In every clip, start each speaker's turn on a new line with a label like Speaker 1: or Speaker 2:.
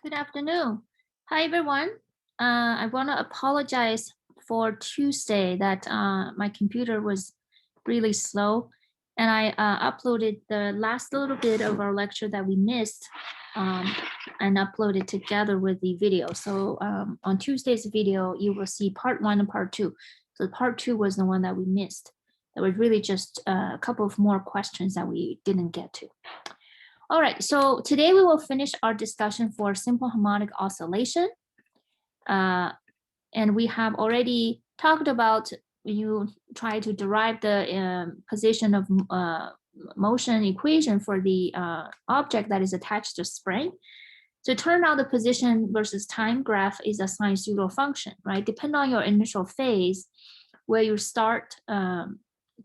Speaker 1: Good afternoon. Hi, everyone. I want to apologize for Tuesday that my computer was really slow, and I uploaded the last little bit of our lecture that we missed um, and uploaded together with the video. So on Tuesday's video, you will see part one and part two. So part two was the one that we missed. There was really just a couple of more questions that we didn't get to. All right, so today we will finish our discussion for simple harmonic oscillation. And we have already talked about when you try to derive the position of motion equation for the object that is attached to spring. So it turned out the position versus time graph is a sine pseudo function, right? Depending on your initial phase, where you start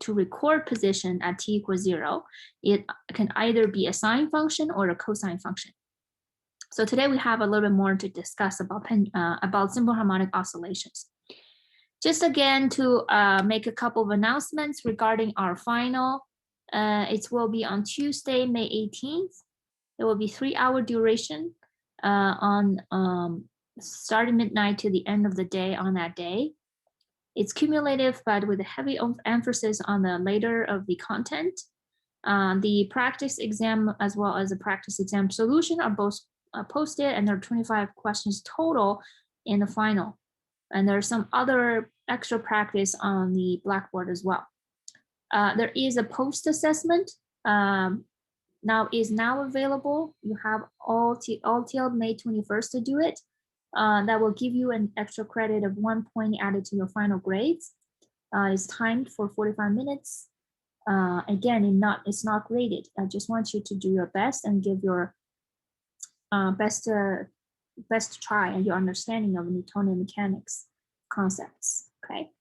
Speaker 1: to record position at t equals 0, it can either be a sine function or a cosine function. So today we have a little bit more to discuss about simple harmonic oscillations. Just again to make a couple of announcements regarding our final. It will be on Tuesday, May 18th. It will be 3-hour duration on starting midnight to the end of the day on that day. It's cumulative, but with a heavy emphasis on the later of the content. The practice exam as well as the practice exam solution are both posted, and there are 25 questions total in the final. And there's some other extra practice on the Blackboard as well. There is a post assessment now available. You have all till May 21st to do it. That will give you an extra credit of 1 point added to your final grades. It's timed for 45 minutes. Again, it's not graded. I just want you to do your best and give your best try and your understanding of Newtonian mechanics concepts. Okay.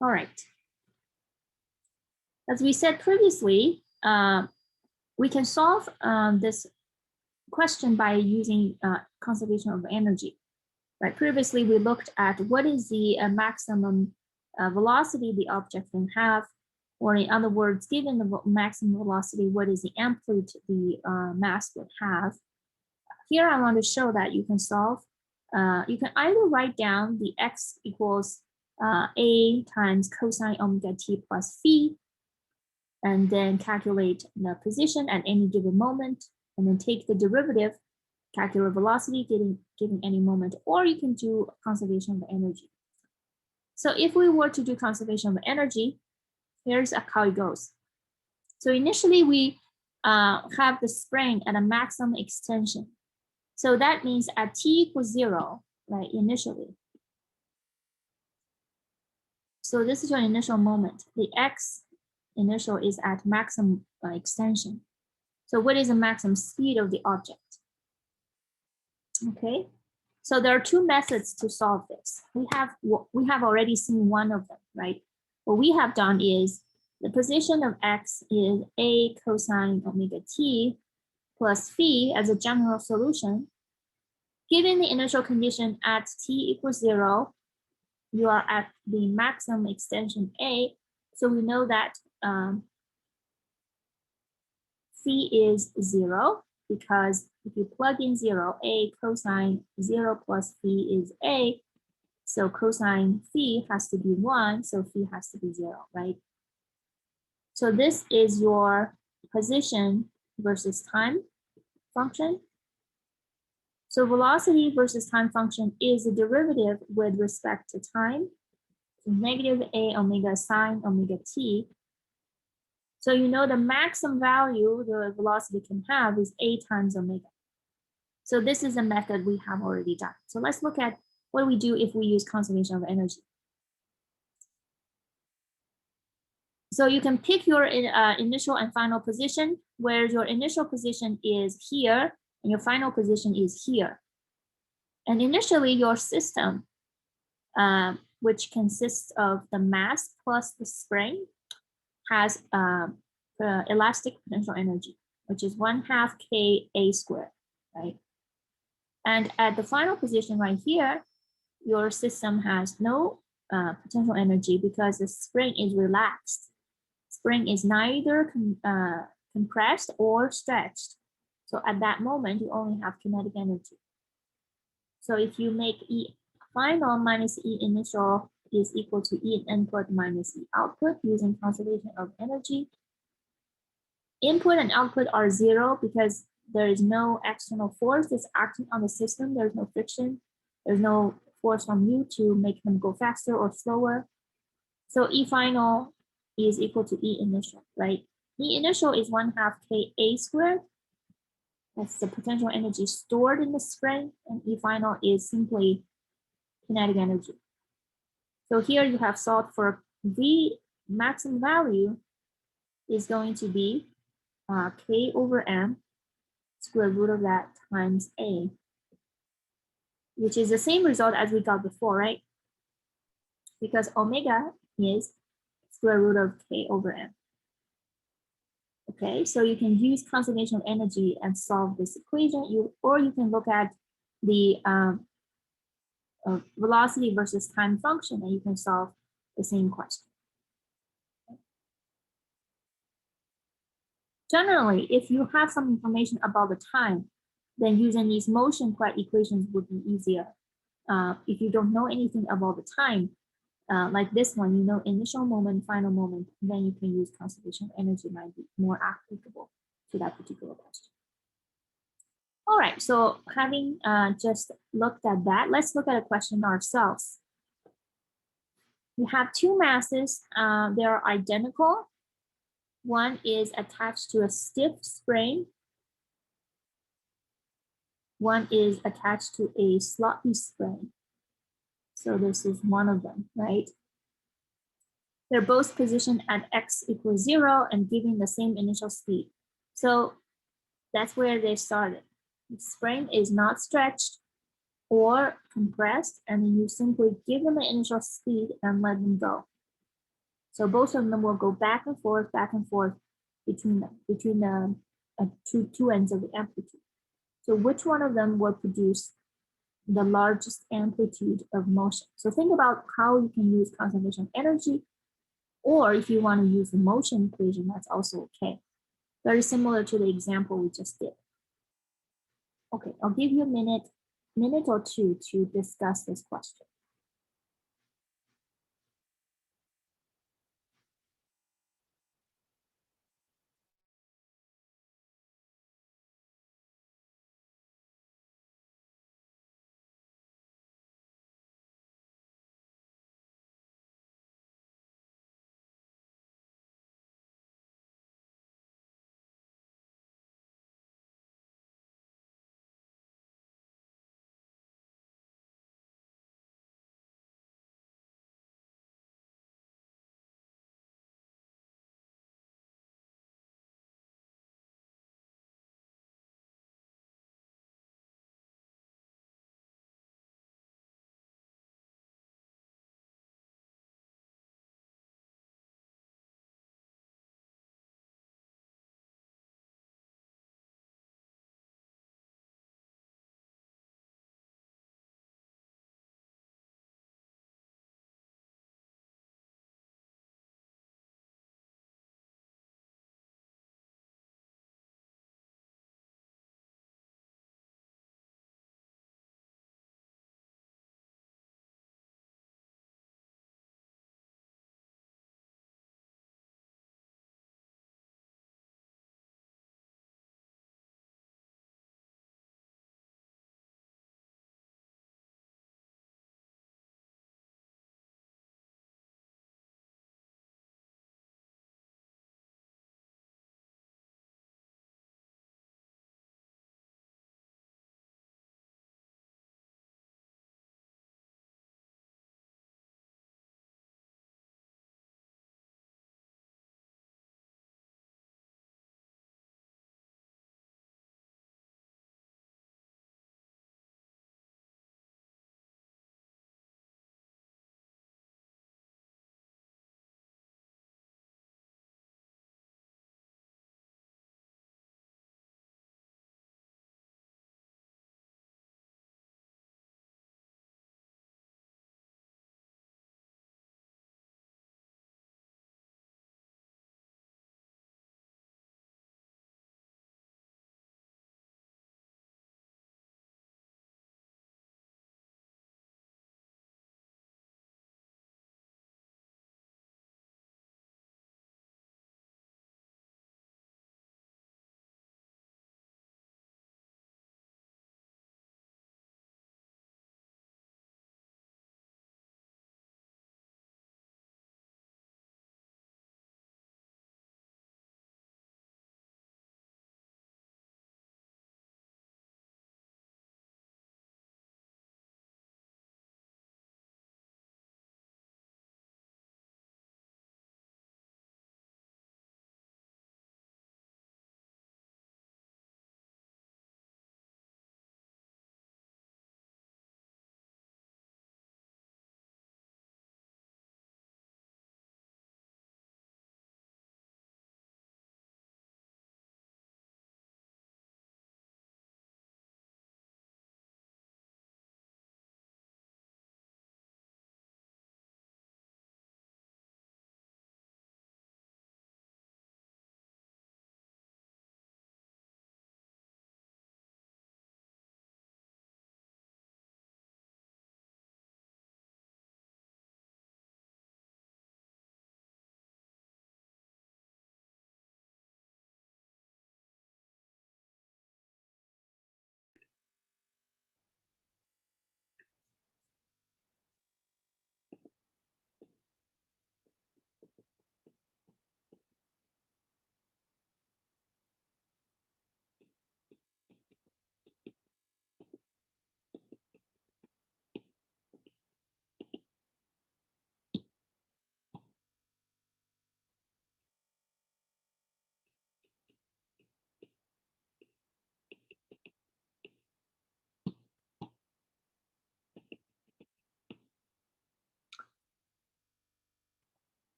Speaker 1: All right. As we said previously, we can solve this question by using conservation of energy. Right. Previously, we looked at what is the maximum velocity the object can have, or in other words, given the maximum velocity, what is the amplitude the mass would have. Here, I want to show that you can solve. You can either write down the x equals a times cosine omega t plus phi, and then calculate the position at any given moment, and then take the derivative, calculate velocity given any moment, or you can do conservation of energy. So if we were to do conservation of energy, here's how it goes. So initially we have the spring at a maximum extension. So that means at t equals 0, right, initially. So this is your initial moment. The x initial is at maximum extension. So what is the maximum speed of the object? Okay, so there are two methods to solve this. We have already seen one of them, right? What we have done is the position of x is a cosine omega t plus phi as a general solution. Given the initial condition at t equals 0, you are at the maximum extension a. So we know that phi is 0, because if you plug in 0, a cosine 0 plus phi is a. So cosine phi has to be 1, so phi has to be 0, right? So this is your position versus time function. So velocity versus time function is a derivative with respect to time, negative a omega sine omega t. So you know the maximum value the velocity can have is a times omega. So this is a method we have already done. So let's look at what we do if we use conservation of energy. So you can pick your initial and final position, where your initial position is here and your final position is here. And initially your system, which consists of the mass plus the spring, has elastic potential energy, which is 1/2 Ka squared, right? And at the final position right here, your system has no potential energy because the spring is relaxed. Spring is neither compressed or stretched. So at that moment, you only have kinetic energy. So if you make E final minus E initial is equal to E input minus E output using conservation of energy, input and output are zero because there is no external force that's acting on the system. There's no friction. There's no force from you to make them go faster or slower. So E final is equal to E initial, right? E initial is 1/2 Ka squared. That's the potential energy stored in the spring, and E final is simply kinetic energy. So here you have solved for V maximum value is going to be K over M square root of that times A, which is the same result as we got before, right? Because omega is square root of K over M. Okay, so you can use conservation of energy and solve this equation, or you can look at the velocity versus time function and you can solve the same question. Generally, if you have some information about the time, then using these motion equations would be easier. If you don't know anything about the time, like this one, you know initial moment, final moment, then you can use conservation of energy might be more applicable to that particular question. All right, so having just looked at that, let's look at a question ourselves. We have two masses, they are identical. One is attached to a stiff spring. One is attached to a sloppy spring. So this is one of them, right? They're both positioned at x equals 0 and giving the same initial speed. So that's where they started. The spring is not stretched or compressed, and then you simply give them the initial speed and let them go. So both of them will go back and forth between them, between the two ends of the amplitude. So which one of them will produce the largest amplitude of motion? So think about how you can use conservation of energy, or if you want to use the motion equation, that's also okay. Very similar to the example we just did. Okay, I'll give you a minute or two to discuss this question.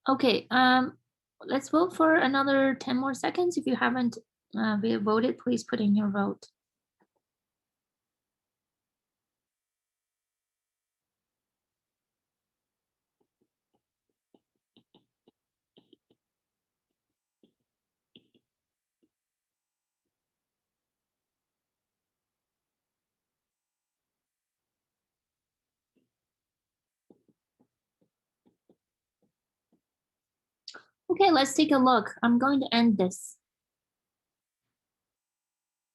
Speaker 1: Okay, let's vote for another 10 more seconds. If you haven't voted, please put in your vote. Okay, let's take a look. I'm going to end this.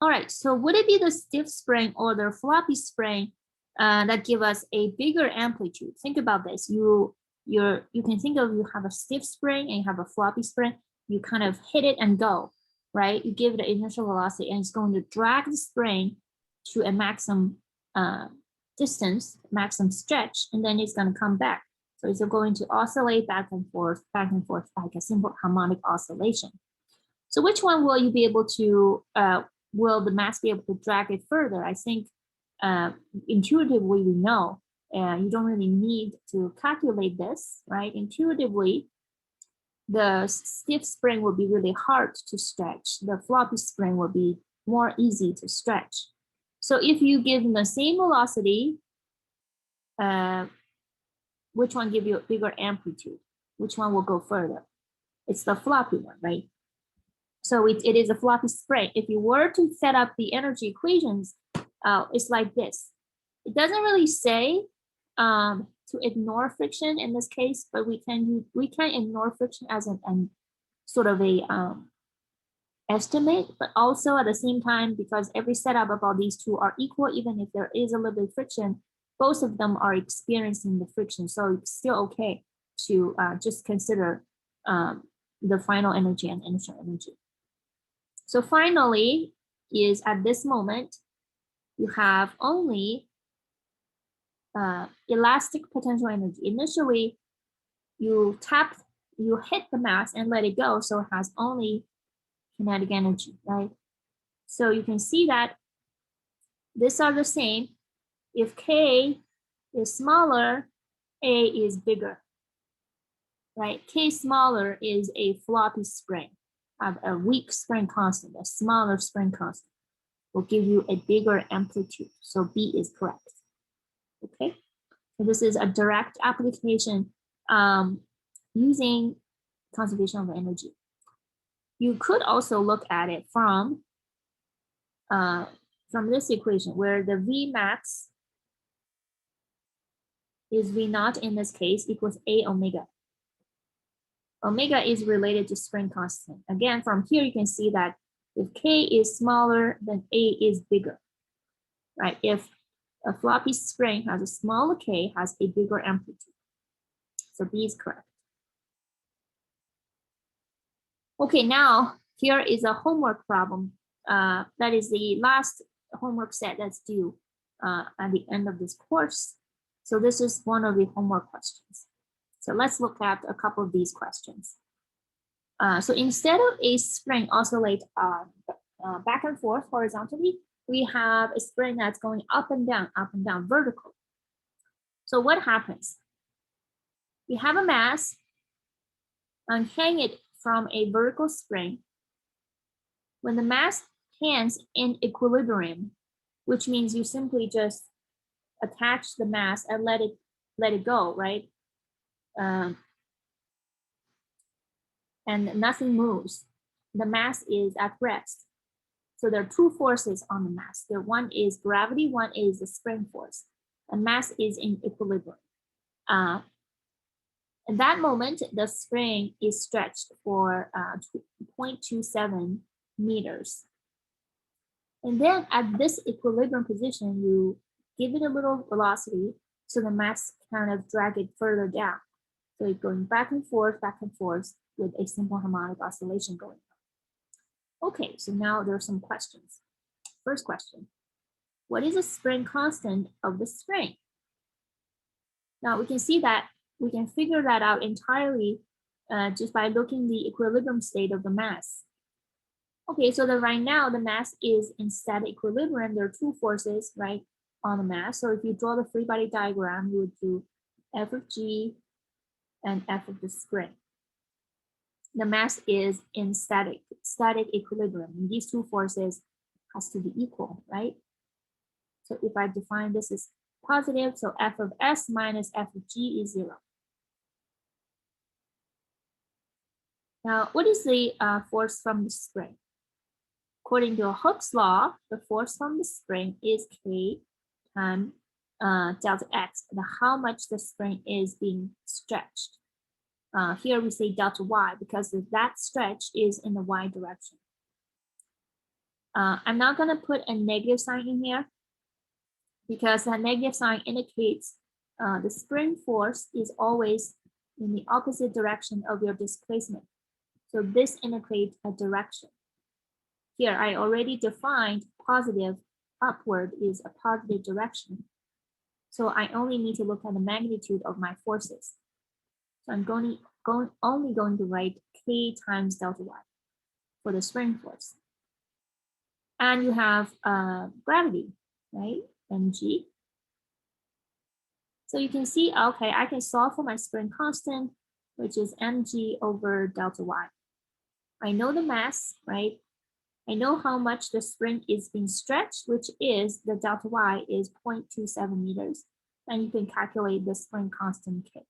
Speaker 1: All right, so would it be the stiff spring or the floppy spring that give us a bigger amplitude? Think about this. You can think of, you have a stiff spring and you have a floppy spring. You kind of hit it and go, right? You give it an initial velocity and it's going to drag the spring to a maximum distance, maximum stretch, and then it's going to come back. So it's going to oscillate back and forth, like a simple harmonic oscillation. So which one will you be able to, will the mass be able to drag it further? I think intuitively we know, you don't really need to calculate this, right? Intuitively, the stiff spring will be really hard to stretch. The floppy spring will be more easy to stretch. So if you give them the same velocity, which one give you a bigger amplitude? Which one will go further? It's the floppy one, right? So it is a floppy spring. If you were to set up the energy equations, it's like this. It doesn't really say to ignore friction in this case, but we can ignore friction as an sort of a estimate, but also at the same time, because every setup about these two are equal, even if there is a little bit of friction, both of them are experiencing the friction. So it's still okay to just consider the final energy and initial energy. So finally, is at this moment, you have only elastic potential energy. Initially, you hit the mass and let it go, so it has only kinetic energy, right? So you can see that these are the same. If K is smaller, A is bigger, right? K smaller is a floppy spring, a weak spring constant, a smaller spring constant will give you a bigger amplitude. So B is correct. Okay, so this is a direct application using conservation of energy. You could also look at it from this equation where the V max is V naught in this case equals A omega. Omega is related to spring constant. Again, from here you can see that if K is smaller, then A is bigger, right? If a floppy spring has a smaller K, has a bigger amplitude. So B is correct. Okay, now here is a homework problem. That is the last homework set that's due at the end of this course. So this is one of the homework questions. So let's look at a couple of these questions. So instead of a spring oscillate back and forth horizontally, we have a spring that's going up and down vertically. So what happens? We have a mass and hang it from a vertical spring. When the mass hangs in equilibrium, which means you simply just attach the mass and let it go, right? And nothing moves. The mass is at rest. So there are two forces on the mass. One is gravity, one is the spring force. The mass is in equilibrium. At that moment, the spring is stretched for 0.27 meters. And then at this equilibrium position, you give it a little velocity so the mass kind of drag it further down. So it's going back and forth with a simple harmonic oscillation going on. Okay, so now there are some questions. First question, what is the spring constant of the spring? Now we can see that we can figure that out entirely just by looking the equilibrium state of the mass. Okay, so right now the mass is in static equilibrium. There are two forces, right, on the mass. So if you draw the free body diagram, you would do F of G and F of the spring. the mass is in static equilibrium. These two forces has to be equal, right? So if I define this as positive, so F of S minus F of G is 0. Now, what is the force from the spring? According to Hooke's law, the force from the spring is K times delta X, and how much the spring is being stretched. Here we say delta Y because that stretch is in the Y direction. I'm not going to put a negative sign in here because that negative sign indicates the spring force is always in the opposite direction of your displacement. So this indicates a direction. Here, I already defined positive upward is a positive direction. So I only need to look at the magnitude of my forces. So I'm only going to write K times delta Y for the spring force. And you have gravity, right? Mg. So you can see, okay, I can solve for my spring constant, which is mg over delta y. I know the mass, right? I know how much the spring is being stretched, which is the delta y is 0.27 meters. And you can calculate the spring constant K.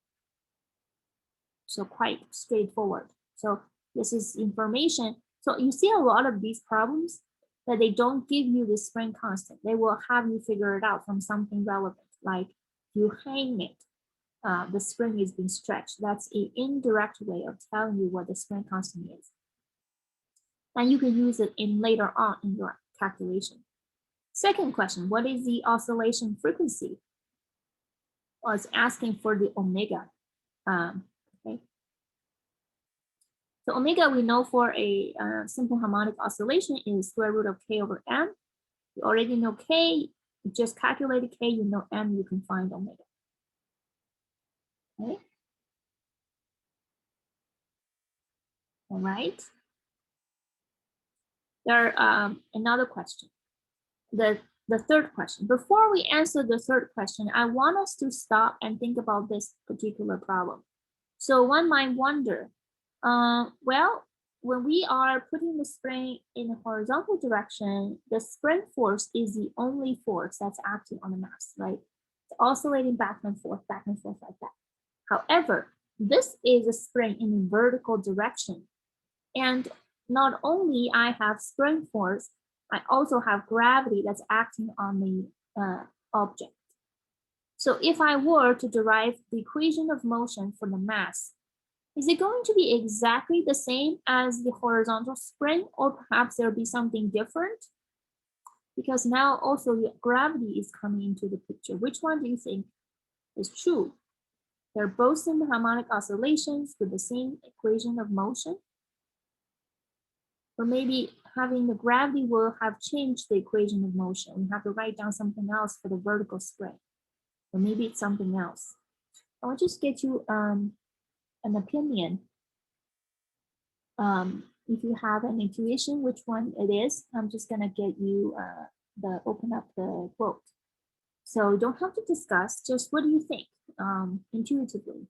Speaker 1: So quite straightforward. So this is information. So you see a lot of these problems that they don't give you the spring constant. They will have you figure it out from something relevant, like you hang it, the spring is being stretched. That's an indirect way of telling you what the spring constant is. And you can use it in later on in your calculation. Second question, what is the oscillation frequency? Well, it's asking for the omega. Okay. So omega we know for a simple harmonic oscillation is square root of k over m. You already know k, you just calculated k, you know m, you can find omega. Okay. All right. There another question. The third question. Before we answer the third question, I want us to stop and think about this particular problem. So one might wonder, well, when we are putting the spring in a horizontal direction, the spring force is the only force that's acting on the mass, right? It's oscillating back and forth like that. However, this is a spring in a vertical direction. And not only I have spring force, I also have gravity that's acting on the object. So if I were to derive the equation of motion for the mass, is it going to be exactly the same as the horizontal spring, or perhaps there'll be something different? Because now also gravity is coming into the picture. Which one do you think is true? They're both simple harmonic oscillations with the same equation of motion. Or maybe having the gravity will have changed the equation of motion. We have to write down something else for the vertical spring. Or maybe it's something else. I'll just get you an opinion. If you have an intuition which one it is, I'm just gonna get you open up the quote. So you don't have to discuss, just what do you think intuitively?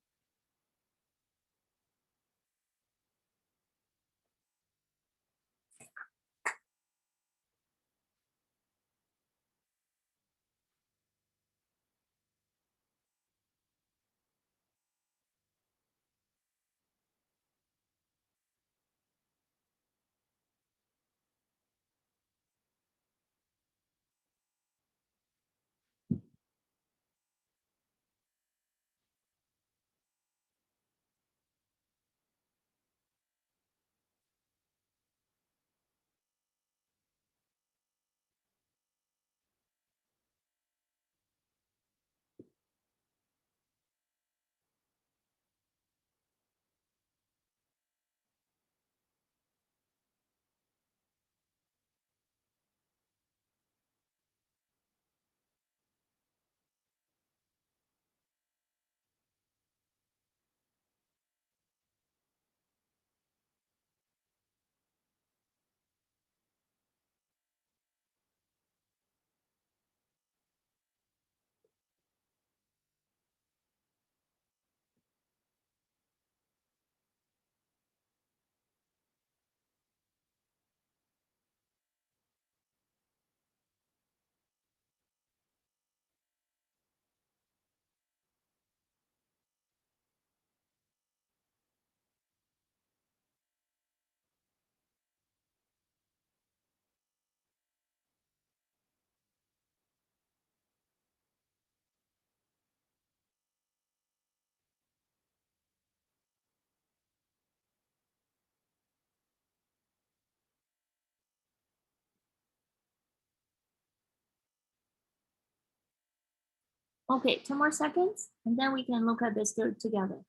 Speaker 1: Okay, 2 more seconds, and then we can look at this together.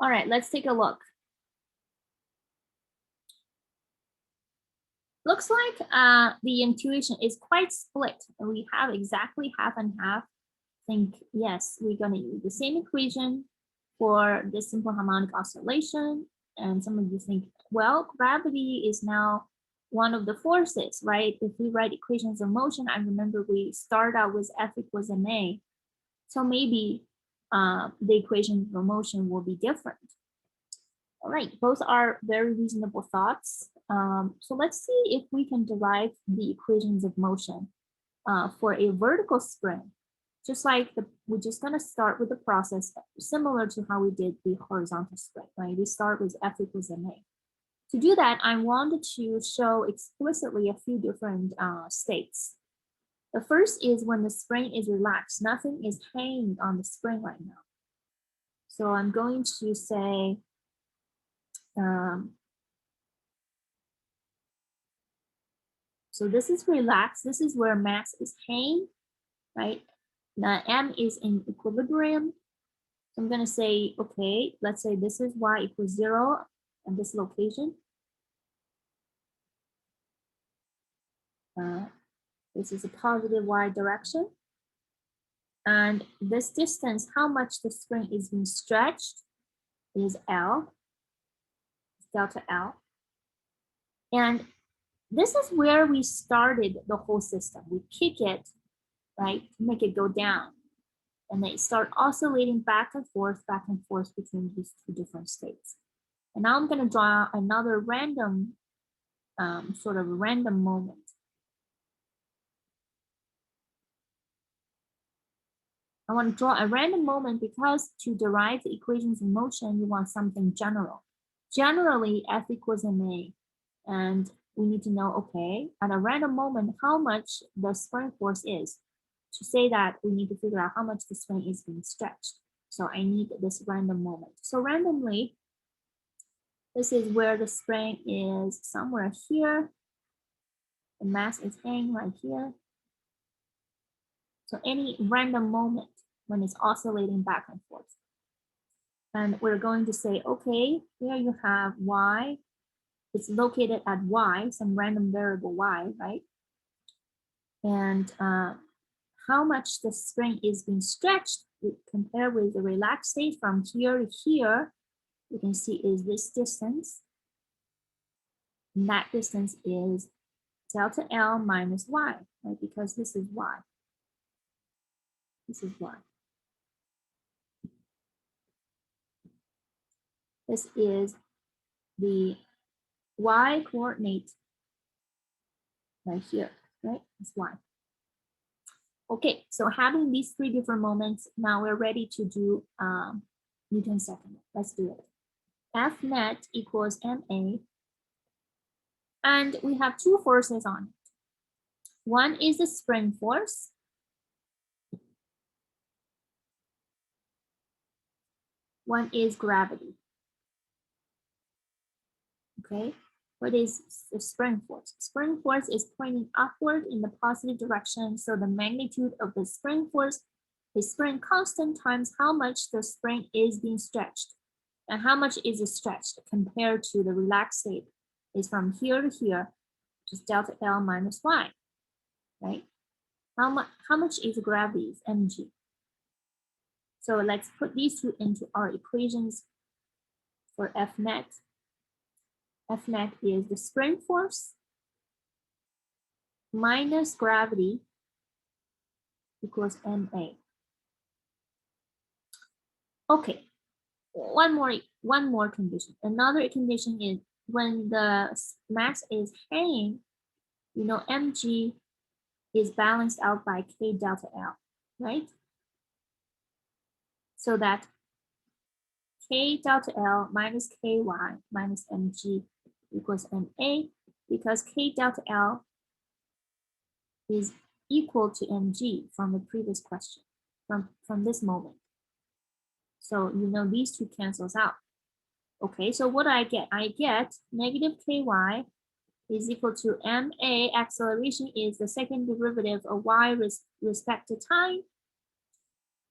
Speaker 1: All right, let's take a look. Looks like the intuition is quite split. We have exactly half and half. Think, yes, we're going to use the same equation for the simple harmonic oscillation. And some of you think, well, gravity is now one of the forces, right? If we write equations of motion, I remember we start out with F equals ma. So maybe the equation of motion will be different. All right, both are very reasonable thoughts. So let's see if we can derive the equations of motion for a vertical spring. Just like we're just gonna start with the process similar to how we did the horizontal spring, right? We start with F equals ma. To do that, I wanted to show explicitly a few different states. The first is when the spring is relaxed, nothing is hanging on the spring right now. So I'm going to say, so this is relaxed. This is where mass is hanging, right? Now M is in equilibrium. So I'm going to say, okay, let's say this is y equals 0 at this location. This is a positive y direction. And this distance, how much the spring is being stretched is L, delta L. And this is where we started the whole system. We kick it, right, to make it go down. And they start oscillating back and forth between these two different states. And now I'm going to draw another random, sort of random moment. I want to draw a random moment because to derive the equations of motion, you want something general. Generally, F equals ma. And we need to know, okay, at a random moment, how much the spring force is. To say that, we need to figure out how much the spring is being stretched. So I need this random moment. So randomly, this is where the spring is somewhere here. The mass is hanging right here. So any random moment when it's oscillating back and forth. And we're going to say, okay, here you have y. It's located at y, some random variable y, right? And how much the spring is being stretched, we compare with the relaxed state from here to here, you can see is this distance. And that distance is delta L minus y, right? Because this is y. This is y. This is the y coordinate right here, right? It's y. Okay, so having these three different moments, now we're ready to do Newton's second. Let's do it. F net equals ma. And we have two forces on it. One is the spring force. One is gravity. Okay, what is the spring force? Spring force is pointing upward in the positive direction. So the magnitude of the spring force is spring constant times how much the spring is being stretched. And how much is it stretched compared to the relaxed state is from here to here, just delta L minus y, right? How much is gravity is mg. So let's put these two into our equations for F net. F net is the spring force minus gravity equals ma. Okay, one more condition. Another condition is when the mass is hanging, you know, mg is balanced out by k delta L, right? So that k delta L minus ky minus mg equals ma, because k delta L is equal to mg from the previous question, from this moment. So you know these two cancels out. Okay, so what do I get? I get negative ky is equal to ma acceleration is the second derivative of y respect to time.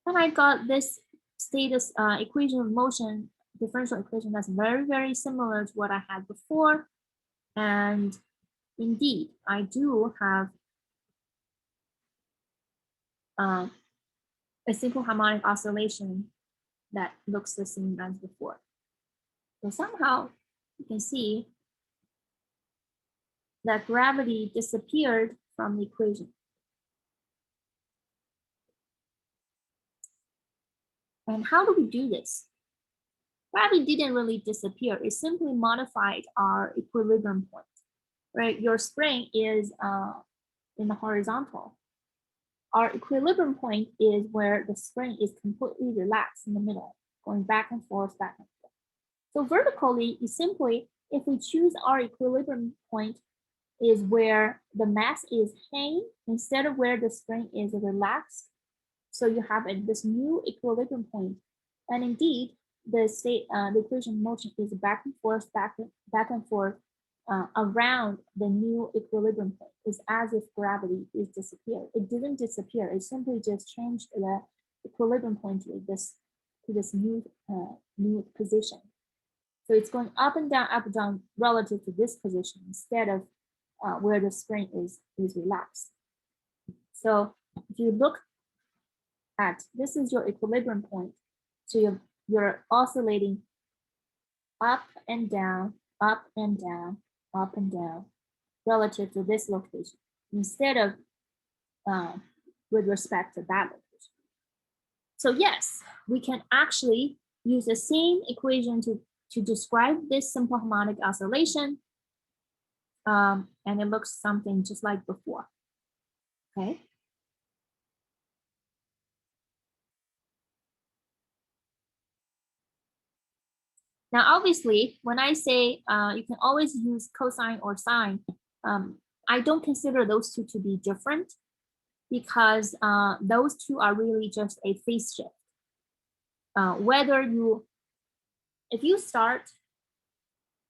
Speaker 1: And I got this status equation of motion, differential equation that's very, very similar to what I had before. And indeed, I do have a simple harmonic oscillation that looks the same as before. So somehow you can see that gravity disappeared from the equation. And how do we do this? Gravity didn't really disappear. It simply modified our equilibrium point, right? Your spring is in the horizontal. Our equilibrium point is where the spring is completely relaxed in the middle, going back and forth, back and forth. So vertically is simply, if we choose our equilibrium point is where the mass is hanging instead of where the spring is relaxed. So you have this new equilibrium point. And indeed, the equation of motion is back and forth, back and forth around the new equilibrium point. It's as if gravity is disappeared. It didn't disappear. It simply just changed the equilibrium point to this new position. So it's going up and down relative to this position instead of where the spring is relaxed. So if you look at, this is your equilibrium point. So you're oscillating up and down, up and down, up and down relative to this location instead of with respect to that location. So yes, we can actually use the same equation to describe this simple harmonic oscillation. And it looks something just like before, okay? Now, obviously, when I say you can always use cosine or sine, I don't consider those two to be different because those two are really just a phase shift. If you start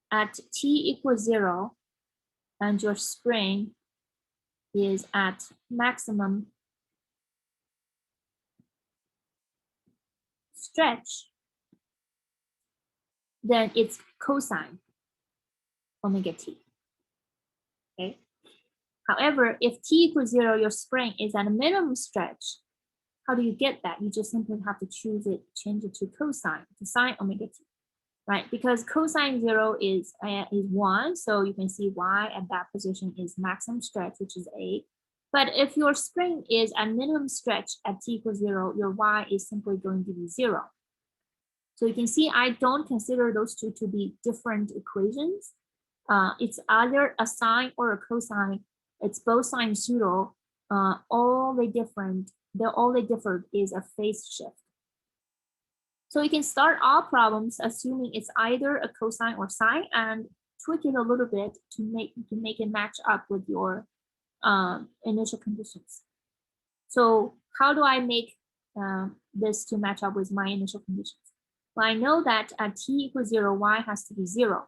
Speaker 1: at t equals 0 and your spring is at maximum stretch, then it's cosine omega t, okay? However, if t equals 0, your spring is at a minimum stretch, how do you get that? You just simply have to change it to cosine, to sine omega t, right? Because cosine 0 is 1, so you can see y at that position is maximum stretch, which is a. But if your spring is at minimum stretch at t equals 0, your y is simply going to be 0. So you can see I don't consider those two to be different equations. It's either a sine or a cosine. It's both sine pseudo. All they differ is a phase shift. So you can start all problems assuming it's either a cosine or sine and tweak it a little bit to make it match up with your initial conditions. So how do I make this to match up with my initial conditions? Well, I know that at t equals 0, y has to be 0,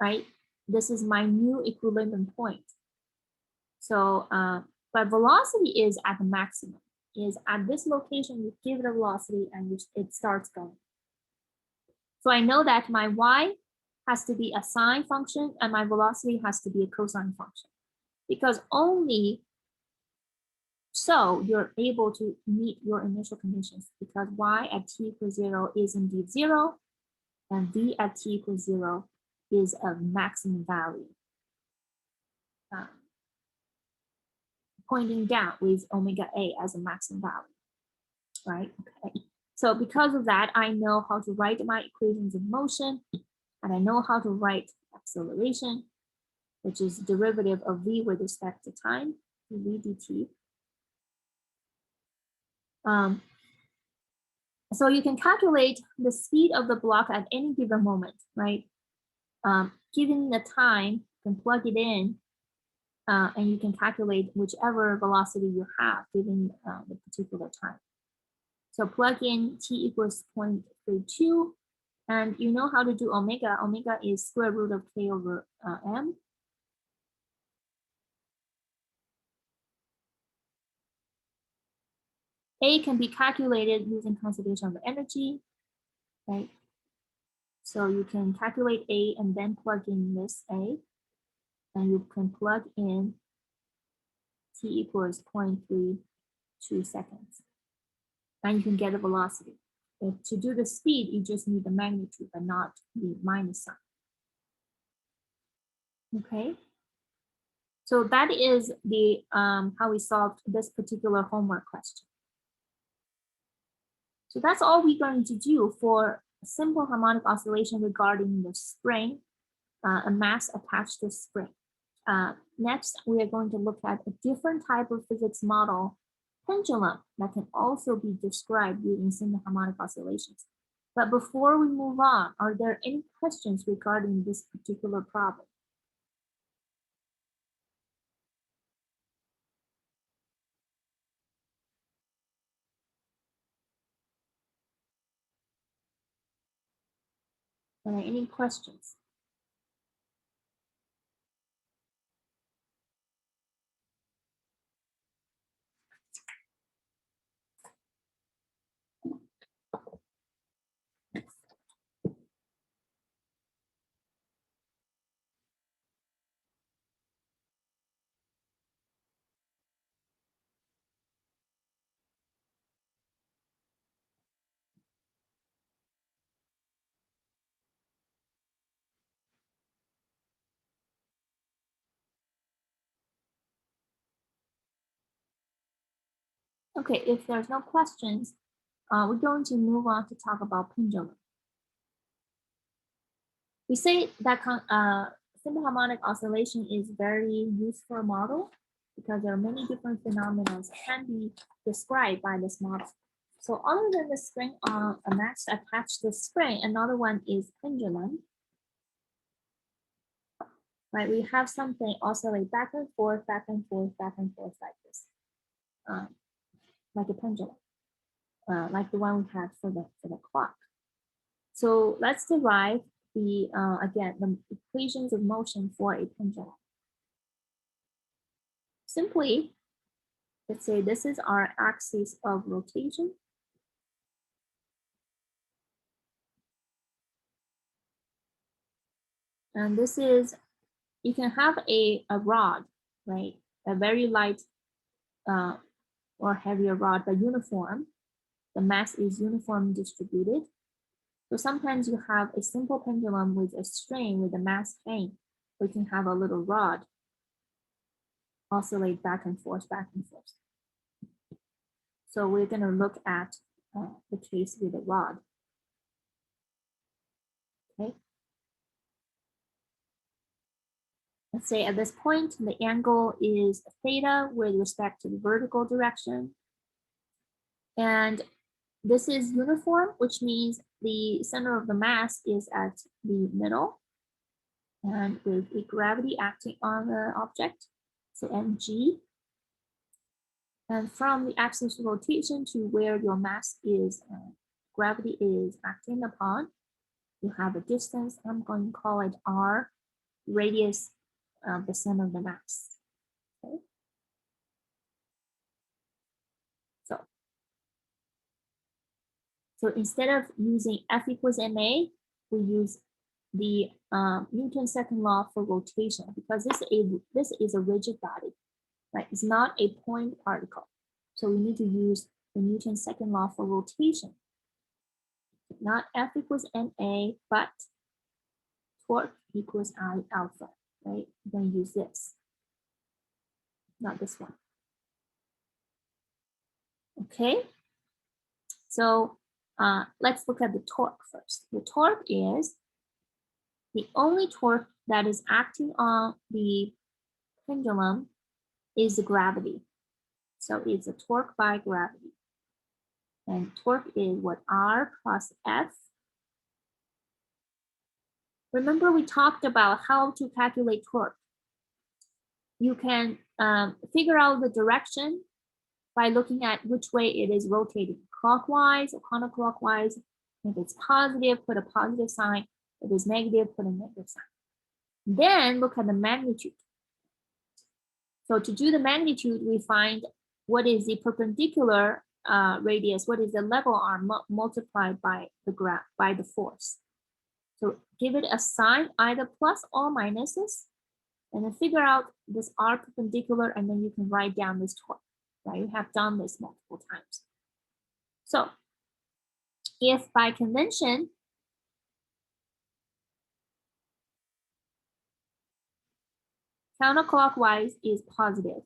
Speaker 1: right? This is my new equilibrium point. So, but velocity is at the maximum, is at this location, you give it a velocity and it starts going. So I know that my y has to be a sine function and my velocity has to be a cosine function, because only so you're able to meet your initial conditions, because y at t equals 0 is indeed 0 and v at t equals 0 is a maximum value. Pointing down with omega a as a maximum value, right? Okay. So because of that, I know how to write my equations of motion, and I know how to write acceleration, which is derivative of v with respect to time, dv dt. So you can calculate the speed of the block at any given moment, right? Given the time, you can plug it in, and you can calculate whichever velocity you have given the particular time. So plug in t equals 0.32 And you know how to do omega. Omega is square root of k over m. A can be calculated using conservation of energy, right? So you can calculate A and then plug in this A, and you can plug in t equals 0.32 seconds, and you can get the velocity. If to do the speed, you just need the magnitude, but not the minus sign. Okay. So that is the how we solved this particular homework question. So that's all we're going to do for a simple harmonic oscillation regarding the spring, a mass attached to spring. Next, we are going to look at a different type of physics model, pendulum, that can also be described using simple harmonic oscillations. But before we move on, are there any questions regarding this particular problem? Are there any questions? Okay, if there's no questions, we're going to move on to talk about pendulum. We say that simple harmonic oscillation is very useful model because there are many different phenomena that can be described by this model. So other than the spring on a mass attached to the spring, another one is pendulum. Right, we have something oscillate back and forth, back and forth, back and forth like this, like a pendulum, like the one we had for the clock. So let's derive the again the equations of motion for a pendulum. Simply, let's say this is our axis of rotation. And this is, you can have a rod, right? A very light or heavier rod, but uniform. The mass is uniform distributed. So sometimes you have a simple pendulum with a string with a mass hanging. We can have a little rod oscillate back and forth, back and forth. So we're going to look at the case with a rod. Okay. Let's say at this point, the angle is theta with respect to the vertical direction. And this is uniform, which means the center of the mass is at the middle and with a gravity acting on the object, so mg. And from the axis of rotation to where your mass is, gravity is acting upon, you have a distance. I'm going to call it r, radius of the center of the mass. Okay. So instead of using F equals ma, we use the Newton's second law for rotation because this is a rigid body, right? It's not a point particle. So we need to use the Newton's second law for rotation. Not F equals ma, but torque equals I alpha, right? We're going to use this, not this one. Okay, so let's look at the torque first. The torque is the only torque that is acting on the pendulum is the gravity. So it's a torque by gravity. And torque is what? R plus F. Remember we talked about how to calculate torque. You can figure out the direction by looking at which way it is rotating, clockwise or counterclockwise. If it's positive, put a positive sign. If it's negative, put a negative sign. Then look at the magnitude. So to do the magnitude, we find what is the perpendicular radius, what is the level arm multiplied by the force. So give it a sign, either plus or minuses, and then figure out this R perpendicular, and then you can write down this torque, right? You have done this multiple times. So if by convention, counterclockwise is positive,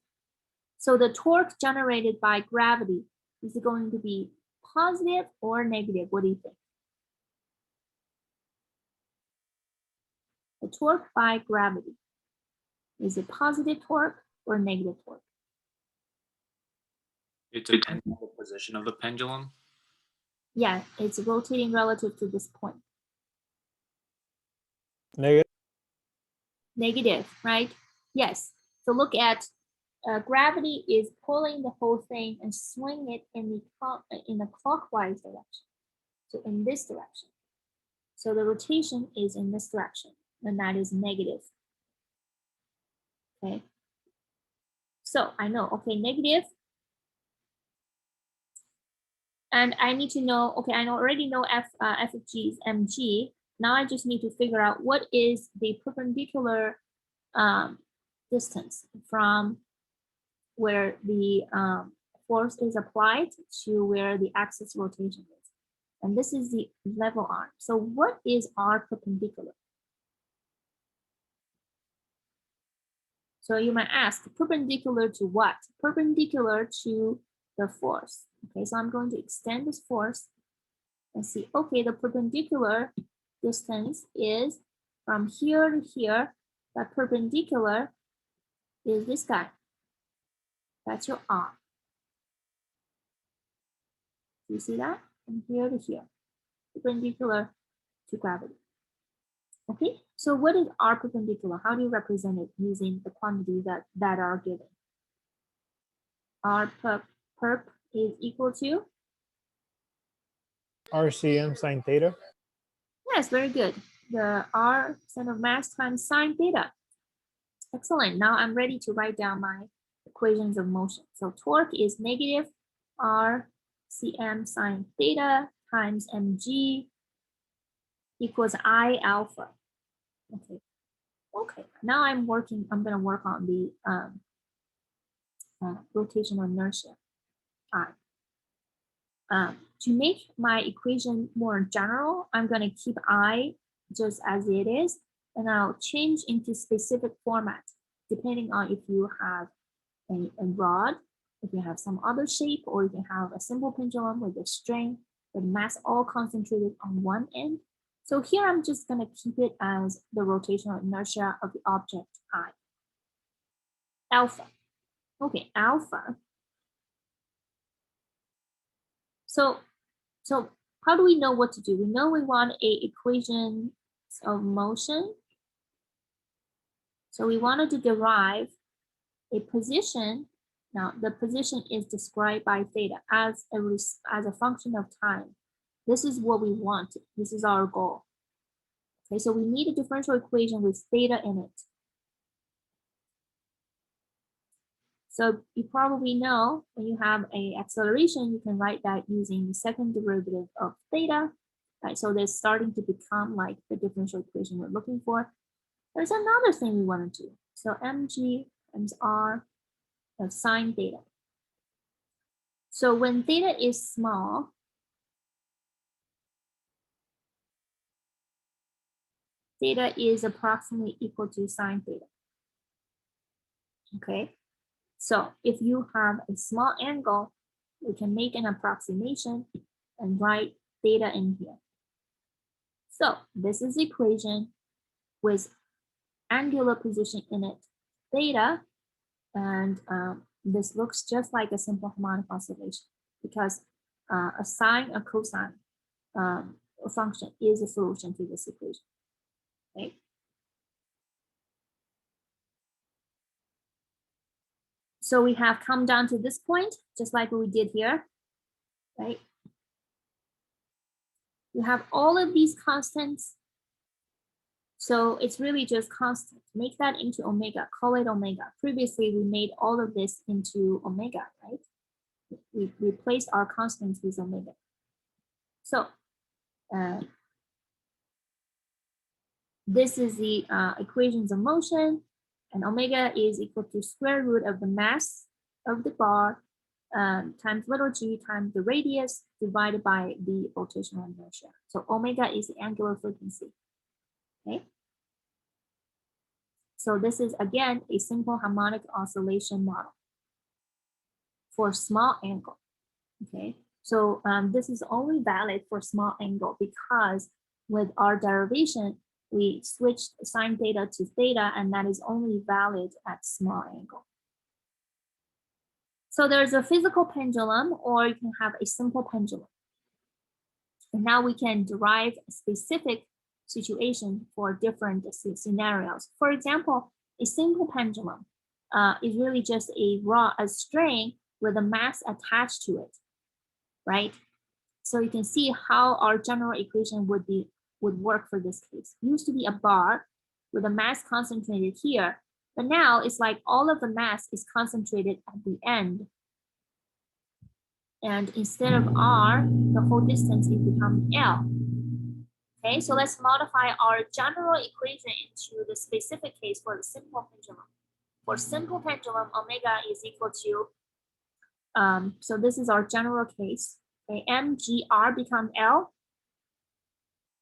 Speaker 1: so the torque generated by gravity is going to be positive or negative? What do you think? The torque by gravity, is it positive torque or negative torque?
Speaker 2: It depends on the position of the pendulum.
Speaker 1: Yeah, it's rotating relative to this point.
Speaker 3: Negative.
Speaker 1: Negative, right? Yes. So look at gravity is pulling the whole thing and swing it in the clockwise direction. So in this direction. So the rotation is in this direction, and that is negative. Okay. So I know, okay, negative. And I need to know, okay, I already know f of g is mg. Now I just need to figure out what is the perpendicular distance from where the force is applied to where the axis rotation is. And this is the level arm. So what is R perpendicular? So you might ask, perpendicular to what? Perpendicular to the force. Okay, so I'm going to extend this force and see, okay, the perpendicular distance is from here to here. That perpendicular is this guy. That's your R. Do you see that? From here to here, perpendicular to gravity. Okay, so what is R perpendicular? How do you represent it using the quantities that are given? R perp is equal to?
Speaker 3: RCM sine theta.
Speaker 1: Yes, very good. The R center of mass times sine theta. Excellent. Now I'm ready to write down my equations of motion. So torque is negative R cm sine theta times mg equals I alpha. Okay. Okay. Now I'm going to work on the rotational inertia. To make my equation more general, I'm going to keep I just as it is, and I'll change into specific format depending on if you have a rod, if you have some other shape, or you can have a simple pendulum with a string with mass all concentrated on one end. So here I'm just going to keep it as the rotational inertia of the object I. Alpha. Okay, alpha. So how do we know what to do? We know we want a equation of motion. So we wanted to derive a position. Now the position is described by theta as a function of time. This is what we want. This is our goal. Okay, so we need a differential equation with theta in it. So you probably know when you have an acceleration, you can write that using the second derivative of theta. Right, so they're starting to become like the differential equation we're looking for. There's another thing we want to do. So mg times r of sine theta. So when theta is small, theta is approximately equal to sine theta. Okay, so if you have a small angle, we can make an approximation and write theta in here. So this is the equation with angular position in it, theta, and this looks just like a simple harmonic oscillation because a sine, a cosine function is a solution to this equation. Okay. So we have come down to this point, just like we did here, right? You have all of these constants. So it's really just constant. Make that into omega, call it omega. Previously, we made all of this into omega, right? We replaced our constants with omega. So this is the equations of motion, and omega is equal to square root of the mass of the bar times little g times the radius divided by the rotational inertia. So omega is the angular frequency, okay? So this is, again, a simple harmonic oscillation model for small angle, okay? So this is only valid for small angle because with our derivation, we switched sine theta to theta, and that is only valid at small angle. So there's a physical pendulum, or you can have a simple pendulum. And now we can derive a specific situation for different scenarios. For example, a simple pendulum is really just a string with a mass attached to it, right? So you can see how our general equation would work for this case. It used to be a bar with a mass concentrated here, but now it's like all of the mass is concentrated at the end. And instead of r, the whole distance is become L. Okay, so let's modify our general equation into the specific case for the simple pendulum. For simple pendulum, omega is equal to, so this is our general case. Okay, mgr become L.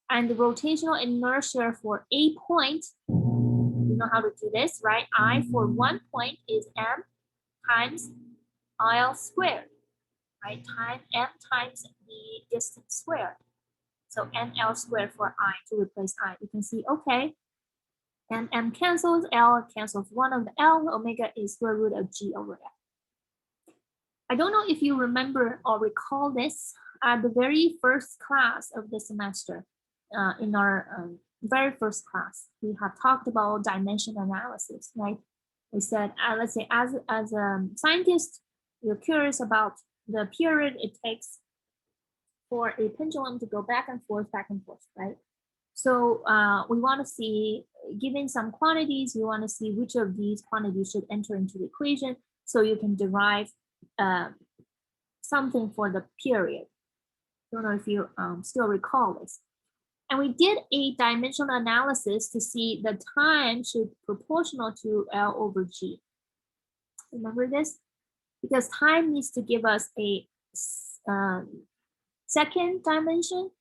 Speaker 1: And the rotational inertia for a point, you know how to do this, right? I for 1 point is m times L squared, right? M times the distance squared. So ml squared for I to replace I. You can see, okay, and m cancels, L cancels one of the L, omega is square root of G over L. I don't know if you remember or recall this at the very first class of the semester. In our very first class, we have talked about dimension analysis, right? We said, let's say as a scientist, you're curious about the period it takes for a pendulum to go back and forth, right? So we want to see, given some quantities, you want to see which of these quantities should enter into the equation so you can derive something for the period. Don't know if you still recall this. And we did a dimensional analysis to see the time should proportional to L over G. Remember this? Because time needs to give us a second dimension.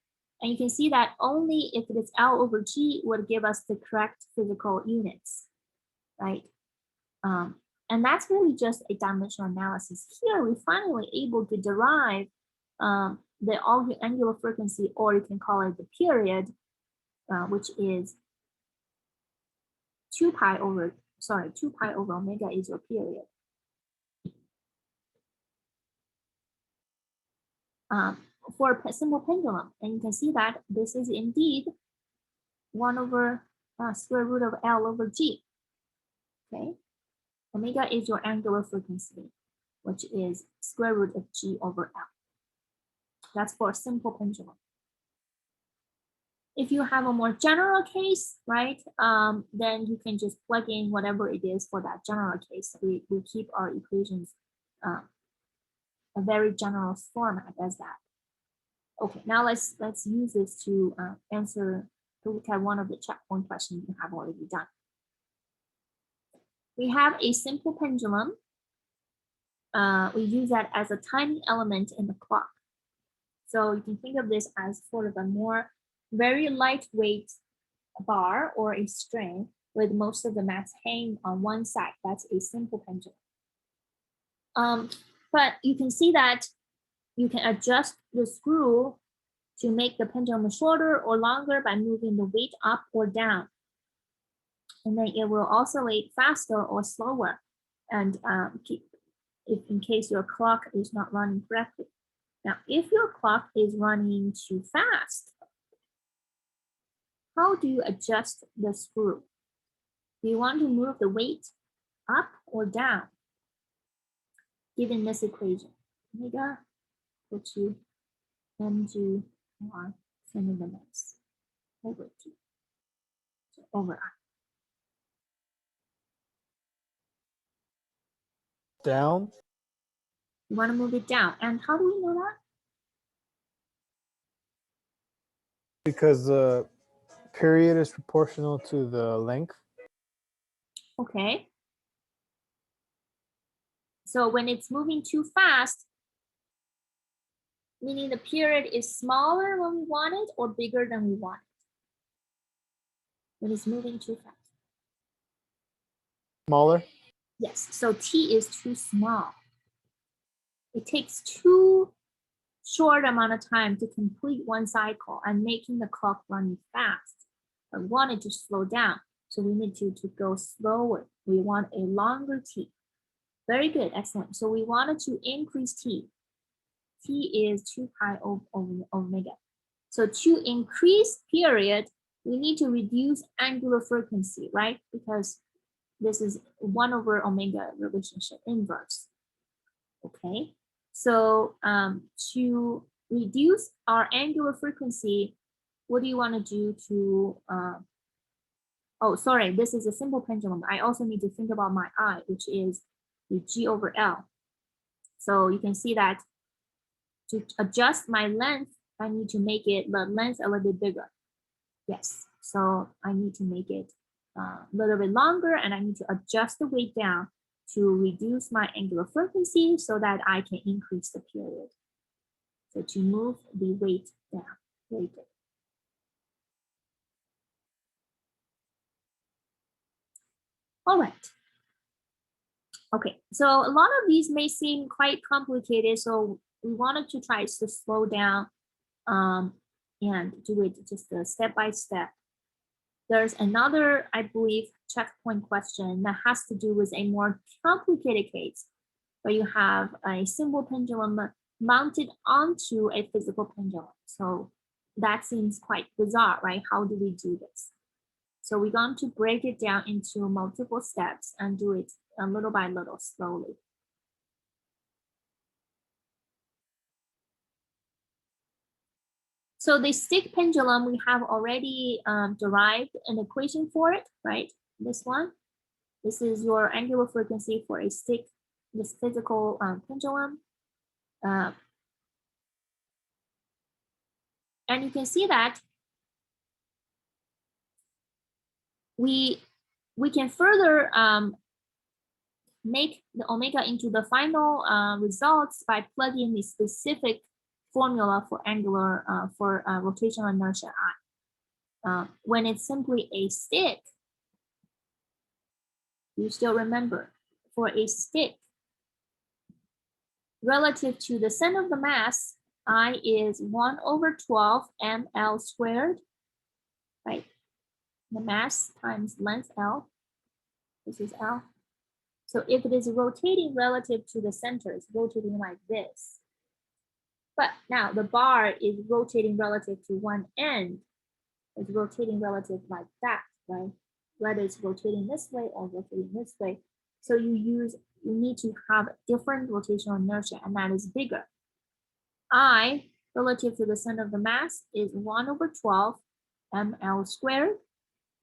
Speaker 1: And you can see that only if it is L over G would give us the correct physical units, right? And that's really just a dimensional analysis. Here, we're finally able to derive the angular frequency, or you can call it the period, which is 2 pi over omega is your period. For a simple pendulum, and you can see that this is indeed 1 over square root of L over G. Okay, omega is your angular frequency, which is square root of G over L. That's for a simple pendulum. If you have a more general case, right, then you can just plug in whatever it is for that general case. We keep our equations a very general format as that. Okay, now let's use this to look at one of the checkpoint questions you have already done. We have a simple pendulum. We use that as a timing element in the clock. So you can think of this as sort of a more very lightweight bar or a string with most of the mass hanging on one side. That's a simple pendulum. But you can see that you can adjust the screw to make the pendulum shorter or longer by moving the weight up or down. And then it will oscillate faster or slower, and in case your clock is not running correctly. Now, if your clock is running too fast, how do you adjust the screw? Do you want to move the weight up or down? Given this equation, omega equal to mg r center of the mass over T, so over I.
Speaker 3: Down.
Speaker 1: You want to move it down. And how do we know that?
Speaker 3: Because the period is proportional to the length.
Speaker 1: Okay. So when it's moving too fast, meaning the period is smaller when we want it or bigger than we want it? When it's moving too fast.
Speaker 3: Smaller.
Speaker 1: Yes, so T is too small. It takes too short amount of time to complete one cycle and making the clock running fast. I want it to slow down, so we need to go slower. We want a longer T. Very good, excellent. So we wanted to increase T. T is 2 pi over omega. So to increase period, we need to reduce angular frequency, right? Because this is 1 over omega relationship inverse. Okay, so to reduce our angular frequency, what do you want to do to, oh, sorry, this is a simple pendulum. I also need to think about my I, which is the G over L. So you can see that to adjust my length, I need to make it the length a little bit bigger. Yes, so I need to make it a little bit longer, and I need to adjust the weight down to reduce my angular frequency so that I can increase the period. So to move the weight down. Very good. All right. Okay, so a lot of these may seem quite complicated, so we wanted to try to slow down and do it just step by step. There's another, I believe, checkpoint question that has to do with a more complicated case where you have a simple pendulum mounted onto a physical pendulum. So that seems quite bizarre, right? How do we do this? So we're going to break it down into multiple steps and do it little by little, slowly. So the stick pendulum, we have already derived an equation for it, right? This one. This is your angular frequency for a stick, this physical pendulum. And you can see that we can further make the omega into the final results by plugging the specific formula for angular for rotational inertia I. When it's simply a stick, you still remember, for a stick, relative to the center of the mass, I is 1 over 12 ml squared, right? The mass times length L, this is L. So if it is rotating relative to the center, it's rotating like this. But now the bar is rotating relative to one end. It's rotating relative like that, right? Whether it's rotating this way or rotating this way. So you need to have different rotational inertia, and that is bigger. I, relative to the center of the mass, is 1 over 12 ml squared,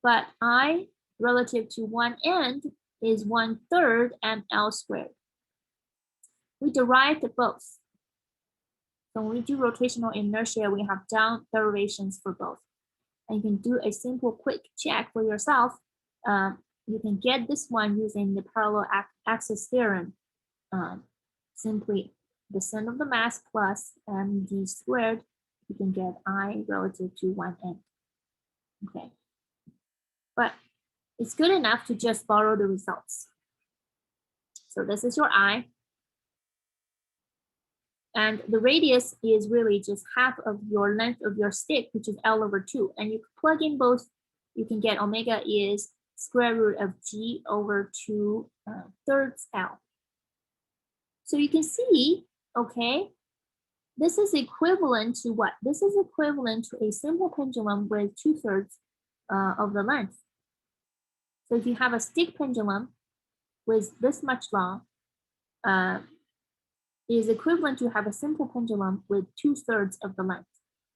Speaker 1: but I, relative to one end, is 1/3 ml squared. We derived both. So when we do rotational inertia, we have down derivations for both. And you can do a simple quick check for yourself. You can get this one using the parallel axis theorem. Simply the center of the mass plus md squared, you can get I relative to one end. Okay. But it's good enough to just borrow the results. So this is your I. And the radius is really just half of your length of your stick, which is L over 2. And you plug in both, you can get omega is square root of G over 2/3 L. So you can see, okay, this is equivalent to what? This is equivalent to a simple pendulum with 2/3 of the length. So if you have a stick pendulum with this much long, is equivalent to have a simple pendulum with 2/3 of the length.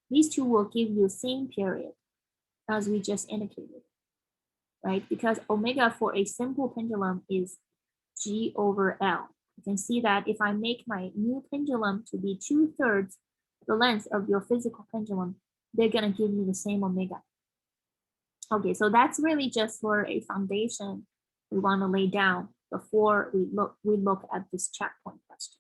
Speaker 1: these two will give you the same period as we just indicated, right? Because omega for a simple pendulum is G over L. You can see that if I make my new pendulum to be 2/3 the length of your physical pendulum, they're gonna give me the same omega. Okay, so that's really just for a foundation we want to lay down before we look at this checkpoint question.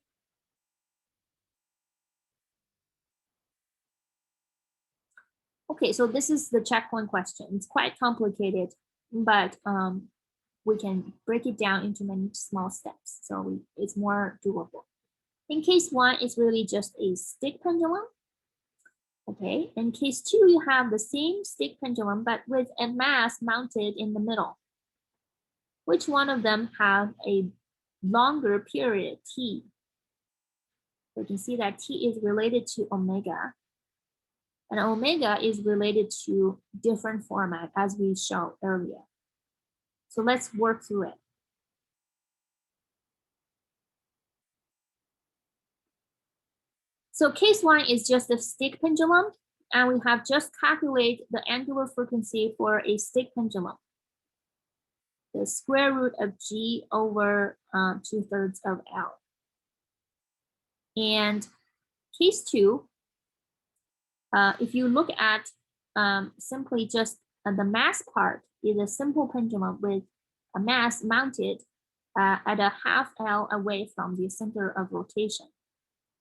Speaker 1: Okay, so this is the checkpoint question. It's quite complicated, but we can break it down into many small steps, so it's more doable. In case 1, it's really just a stick pendulum. Okay, in case 2, you have the same stick pendulum, but with a mass mounted in the middle. Which one of them have a longer period, T? So you can see that T is related to omega, and omega is related to different format as we showed earlier. So let's work through it. So case 1 is just a stick pendulum, and we have just calculated the angular frequency for a stick pendulum. The square root of G over 2/3 of L. And case 2, if you look at simply just the mass part, is a simple pendulum with a mass mounted at a half L away from the center of rotation.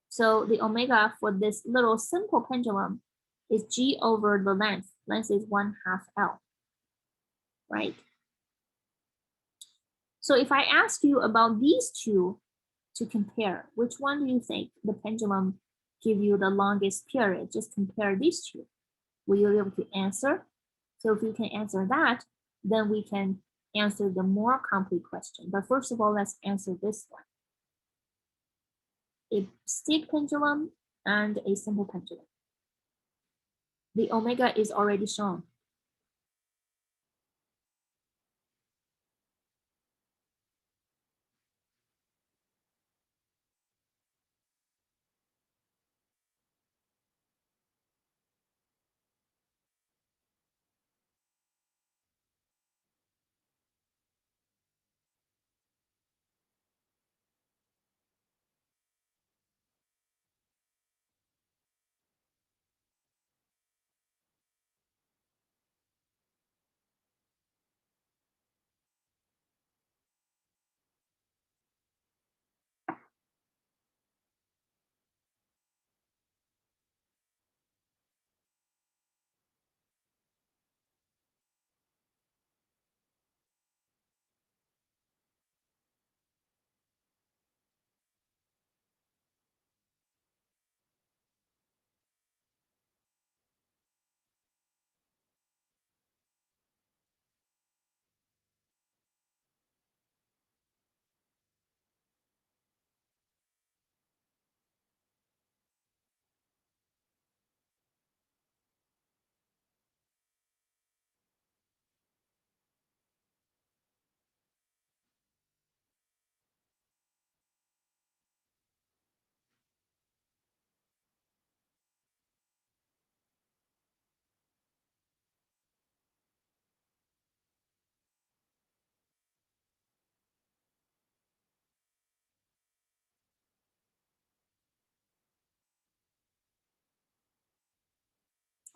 Speaker 1: So the omega for this little simple pendulum is G over the length. Length is 1/2 L, right? So if I ask you about these two to compare, which one do you think the pendulum give you the longest period? Just compare these two. Will you be able to answer? So if you can answer that, then we can answer the more complete question. But first of all, let's answer this one. A stick pendulum and a simple pendulum. The omega is already shown.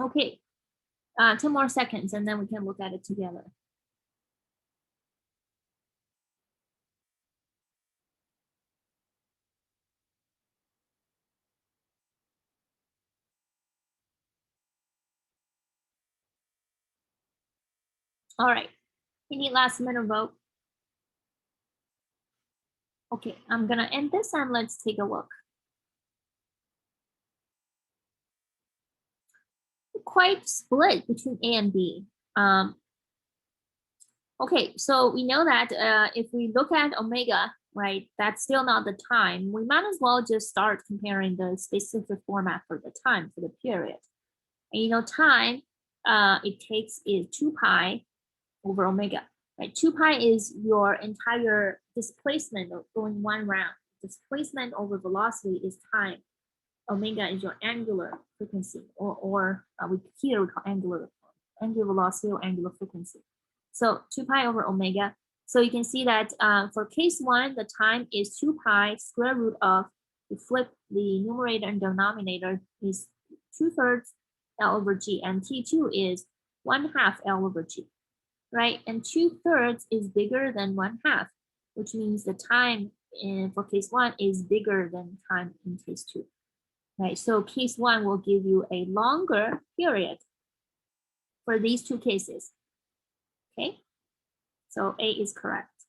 Speaker 1: Okay, 10 more seconds and then we can look at it together. All right, any last minute vote? Okay, I'm gonna end this and let's take a look. Quite split between A and B. Okay, so we know that if we look at omega, right, that's still not the time. We might as well just start comparing the specific format for the time, for the period. And you know, time, it takes is 2 pi over omega, right? 2 pi is your entire displacement of going one round. Displacement over velocity is time. Omega is your angular frequency, or we here we call angular velocity or angular frequency. So 2 pi over omega. So you can see that for case 1, the time is 2 pi square root of, you flip the numerator and denominator, is 2/3 L over G, and T2 is 1/2 L over G, right? And 2/3 is bigger than 1/2, which means the time for case 1 is bigger than time in case 2. Right, so case 1 will give you a longer period for these 2 cases. Okay, so A is correct.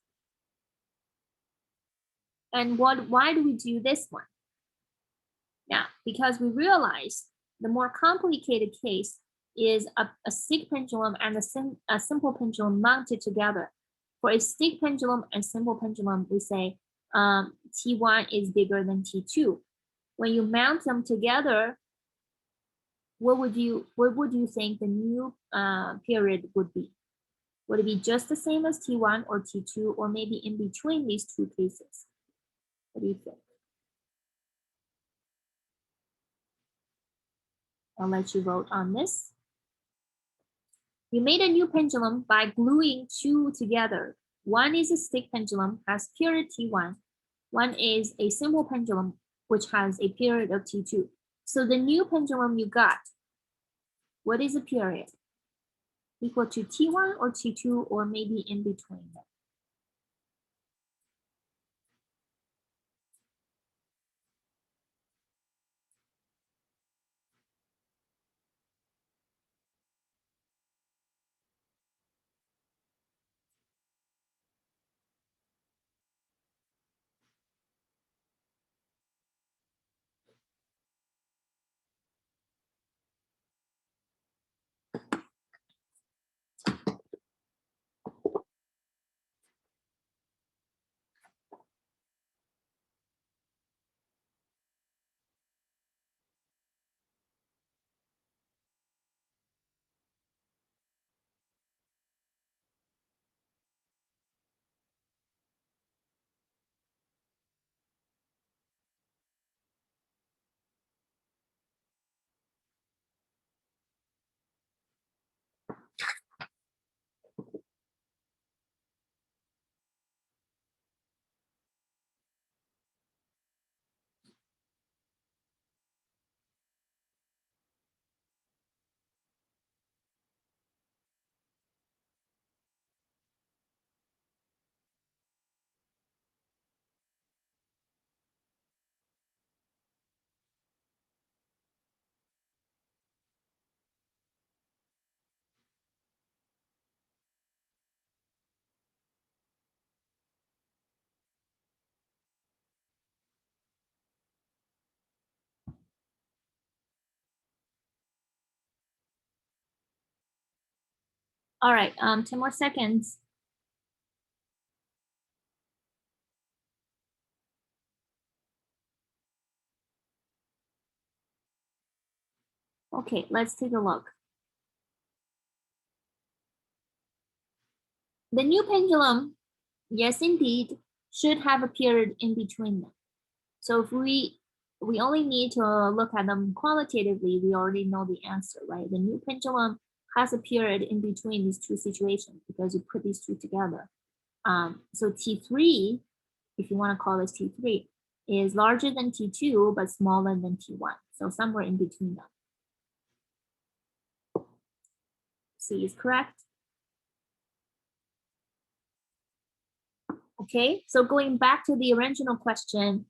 Speaker 1: And why do we do this one? Now, because we realize the more complicated case is a stick pendulum and a simple pendulum mounted together. For a stick pendulum and simple pendulum, we say T1 is bigger than T2. When you mount them together, what would you think the new period would be? Would it be just the same as T1 or T2, or maybe in between these 2 cases? What do you think? I'll let you vote on this. You made a new pendulum by gluing 2 together. One is a stick pendulum, has period T1. One is a simple pendulum, which has a period of T2. So the new pendulum you got, what is the period? Equal to T1 or T2, or maybe in between them? All right, 10 more seconds. Okay, let's take a look. The new pendulum, yes, indeed, should have a period in between them. So if we only need to look at them qualitatively, we already know the answer, right? The new pendulum has a period in between these 2 situations because you put these 2 together. So T3, if you want to call this T3, is larger than T2, but smaller than T1. So somewhere in between them. C is correct. Okay, so going back to the original question,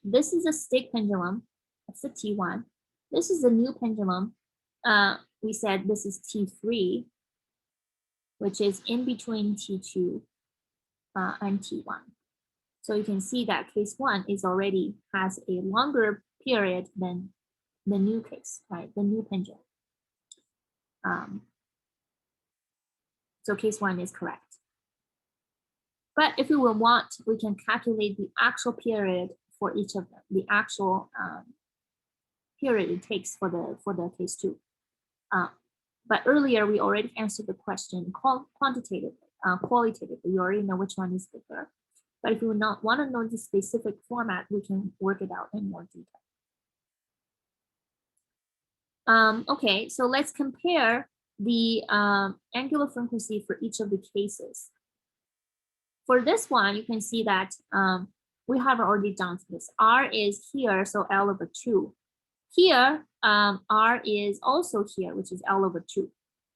Speaker 1: this is a stick pendulum, that's a T1. This is a new pendulum. We said this is T3, which is in between T2 and T1. So you can see that case 1 is already has a longer period than the new case, right? The new pendulum. So case 1 is correct. But if we will want, we can calculate the actual period for each of them, the actual period it takes for the case 2. But earlier we already answered the question qualitatively. You already know which one is bigger. But if you not want to know the specific format, we can work it out in more detail. Okay, so let's compare the angular frequency for each of the cases. For this one, you can see that we have already done this. R is here, so L over 2. Here, R is also here, which is L over 2.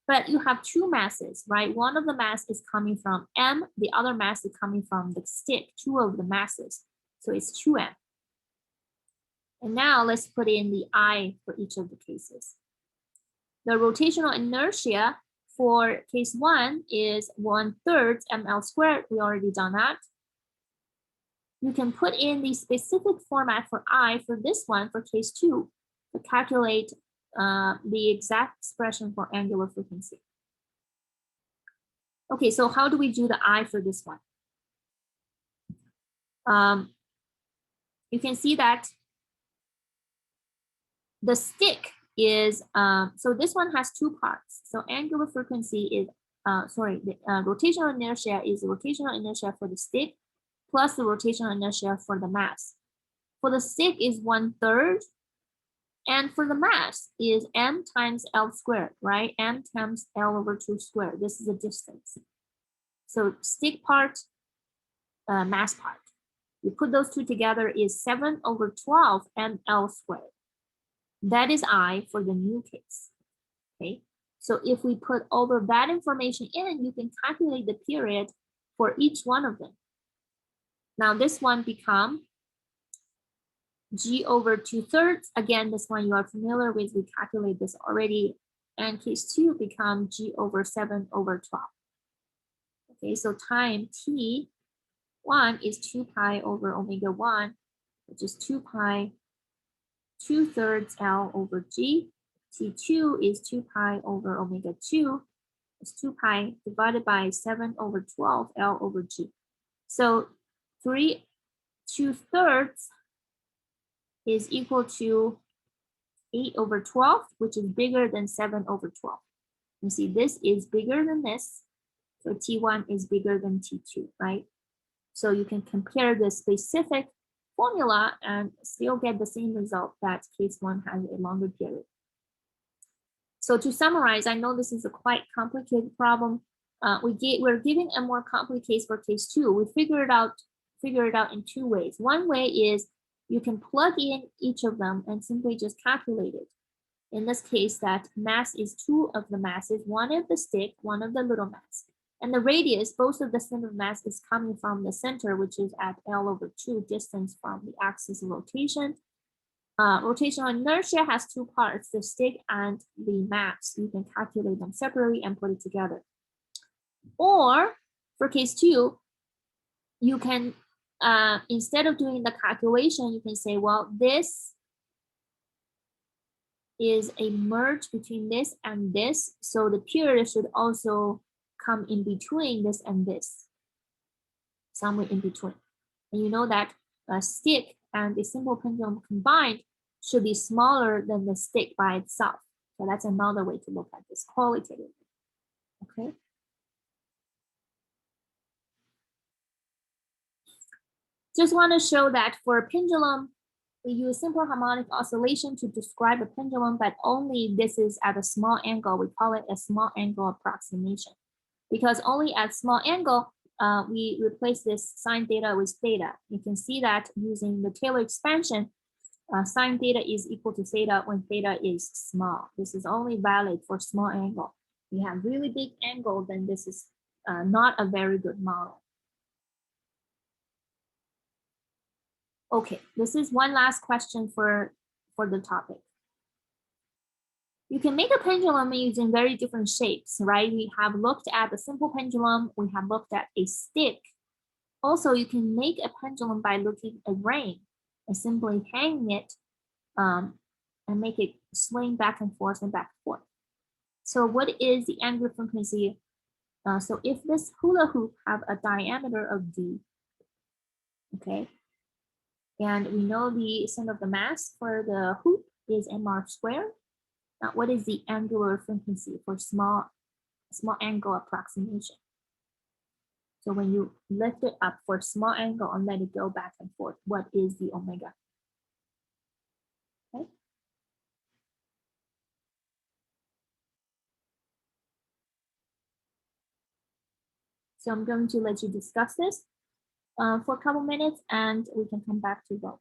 Speaker 1: But you have two masses, right? One of the mass is coming from M, the other mass is coming from the stick, two of the masses. So it's 2M. And now let's put in the I for each of the cases. The rotational inertia for case 1 is 1/3 ml squared. We already done that. You can put in the specific format for I for this one for case 2 to calculate the exact expression for angular frequency. Okay, so how do we do the I for this one? You can see that the stick is, so this one has two parts. So angular frequency is, the rotational inertia is the rotational inertia for the stick plus the rotational inertia for the mass. For the stick is 1/3, and for the mass is m times L squared, right? M times L over 2 squared. This is the distance. So stick part, mass part. You put those two together is 7/12 mL squared. That is I for the new case, okay? So if we put all of that information in, you can calculate the period for each one of them. Now this one become G over 2/3. Again, this one you are familiar with, we calculate this already. And case 2 become G over 7/12. Okay, so time T1 is 2 pi over omega 1, which is 2 pi 2/3 L over G. T2 is 2 pi over omega 2. It's 2 pi divided by 7/12 L over G. So 3/2 is equal to 8/12, which is bigger than 7/12. You see, this is bigger than this. So T1 is bigger than T2, right? So you can compare the specific formula and still get the same result that case 1 has a longer period. So to summarize, I know this is a quite complicated problem. We're giving a more complicated case for case 2. We figure it out in two ways. One way is you can plug in each of them and simply just calculate it. In this case, that mass is two of the masses, one of the stick, one of the little mass. And the radius, both of the center of mass is coming from the center, which is at L over 2 distance from the axis of rotation. Rotational inertia has two parts, the stick and the mass. You can calculate them separately and put it together. Or for case 2, you can, instead of doing the calculation, you can say, well, this is a merge between this and this. So the period should also come in between this and this, somewhere in between. And you know that a stick and a simple pendulum combined should be smaller than the stick by itself. So that's another way to look at this qualitatively, okay? Just want to show that for a pendulum, we use simple harmonic oscillation to describe a pendulum, but only this is at a small angle. We call it a small angle approximation. Because only at small angle, we replace this sine theta with theta. You can see that using the Taylor expansion, sine theta is equal to theta when theta is small. This is only valid for small angle. We have really big angle, then this is not a very good model. Okay, this is one last question for the topic. You can make a pendulum using very different shapes, right? We have looked at the simple pendulum. We have looked at a stick. Also, you can make a pendulum by looking at a ring and simply hanging it and make it swing back and forth and back and forth. So what is the angular frequency? So if this hula hoop have a diameter of d, okay, and we know the center of the mass for the hoop is mr squared. Now, what is the angular frequency for small angle approximation? So when you lift it up for small angle and let it go back and forth, what is the omega? Okay. So I'm going to let you discuss this for a couple minutes and we can come back to vote.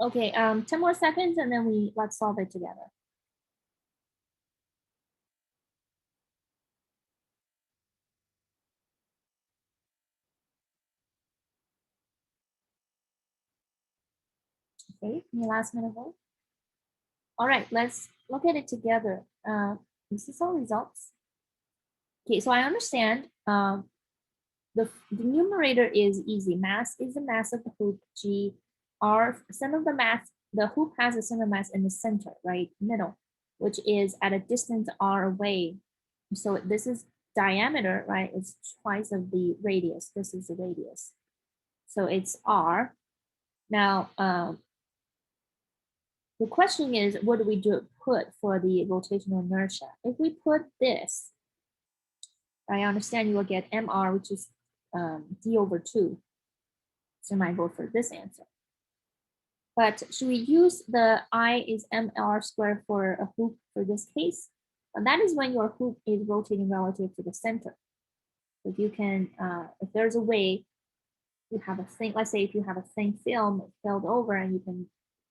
Speaker 1: Okay, 10 more seconds and then let's solve it together. Okay, any last minute vote? All right, let's look at it together. This is our results. Okay, so I understand the numerator is easy. Mass is the mass of the hoop. G, R, center of the mass. The hoop has a center mass in the center, right, middle, which is at a distance R away. So this is diameter, right? It's twice of the radius. This is the radius. So it's R. Now, the question is, what do we put for the rotational inertia? If we put this, I understand you will get MR, which is D over 2. So you might vote for this answer. But should we use the I is MR squared for a hoop for this case? And that is when your hoop is rotating relative to the center. If you can, if there's a way, you have a thing, let's say if you have a thin film filled over and you can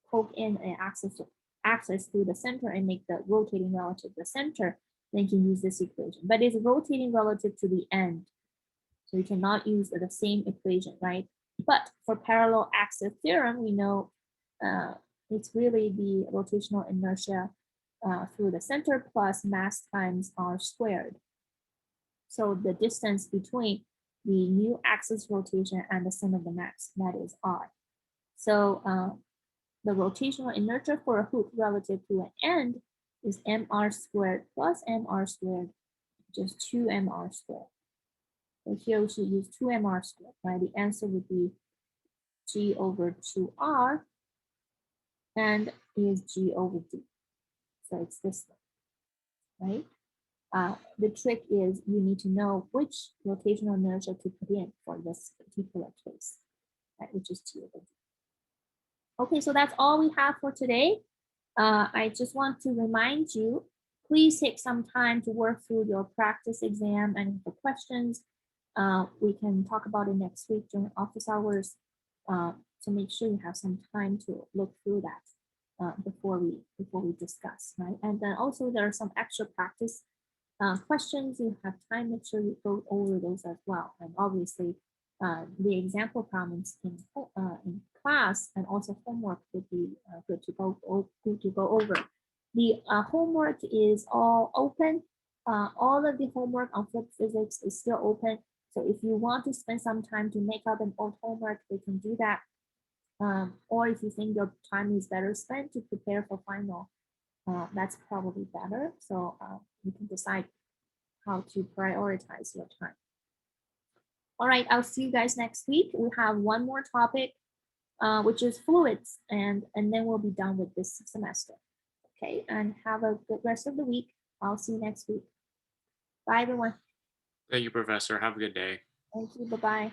Speaker 1: poke in an axis through the center and make the rotating relative to the center, then you can use this equation. But it's rotating relative to the end. So you cannot use the same equation, right? But for parallel axis theorem, we know it's really the rotational inertia through the center plus mass times R squared. So the distance between the new axis rotation and the center of the mass, that is R. So the rotational inertia for a hoop relative to an end is mr squared plus mr squared, just 2mr squared. So here we should use 2mr squared, right? The answer would be G over 2R and is G over D. So it's this one, right? The trick is you need to know which rotational inertia to put in for this particular case, right, which is T over D. Okay, so that's all we have for today. I just want to remind you, please take some time to work through your practice exam, and for questions, we can talk about it next week during office hours. So make sure you have some time to look through that before we discuss, right? And then also there are some extra practice questions. You have time, make sure you go over those as well. And obviously, the example problems in class and also homework would be good to go over. The homework is all open. All of the homework on flipped physics is still open. So if you want to spend some time to make up an old homework, they can do that. Or if you think your time is better spent to prepare for final, that's probably better. So you can decide how to prioritize your time. All right, I'll see you guys next week. We have one more topic, which is fluids, and then we'll be done with this semester. Okay, and have a good rest of the week. I'll see you next week. Bye, everyone.
Speaker 2: Thank you, Professor. Have a good day.
Speaker 1: Thank you. Bye-bye.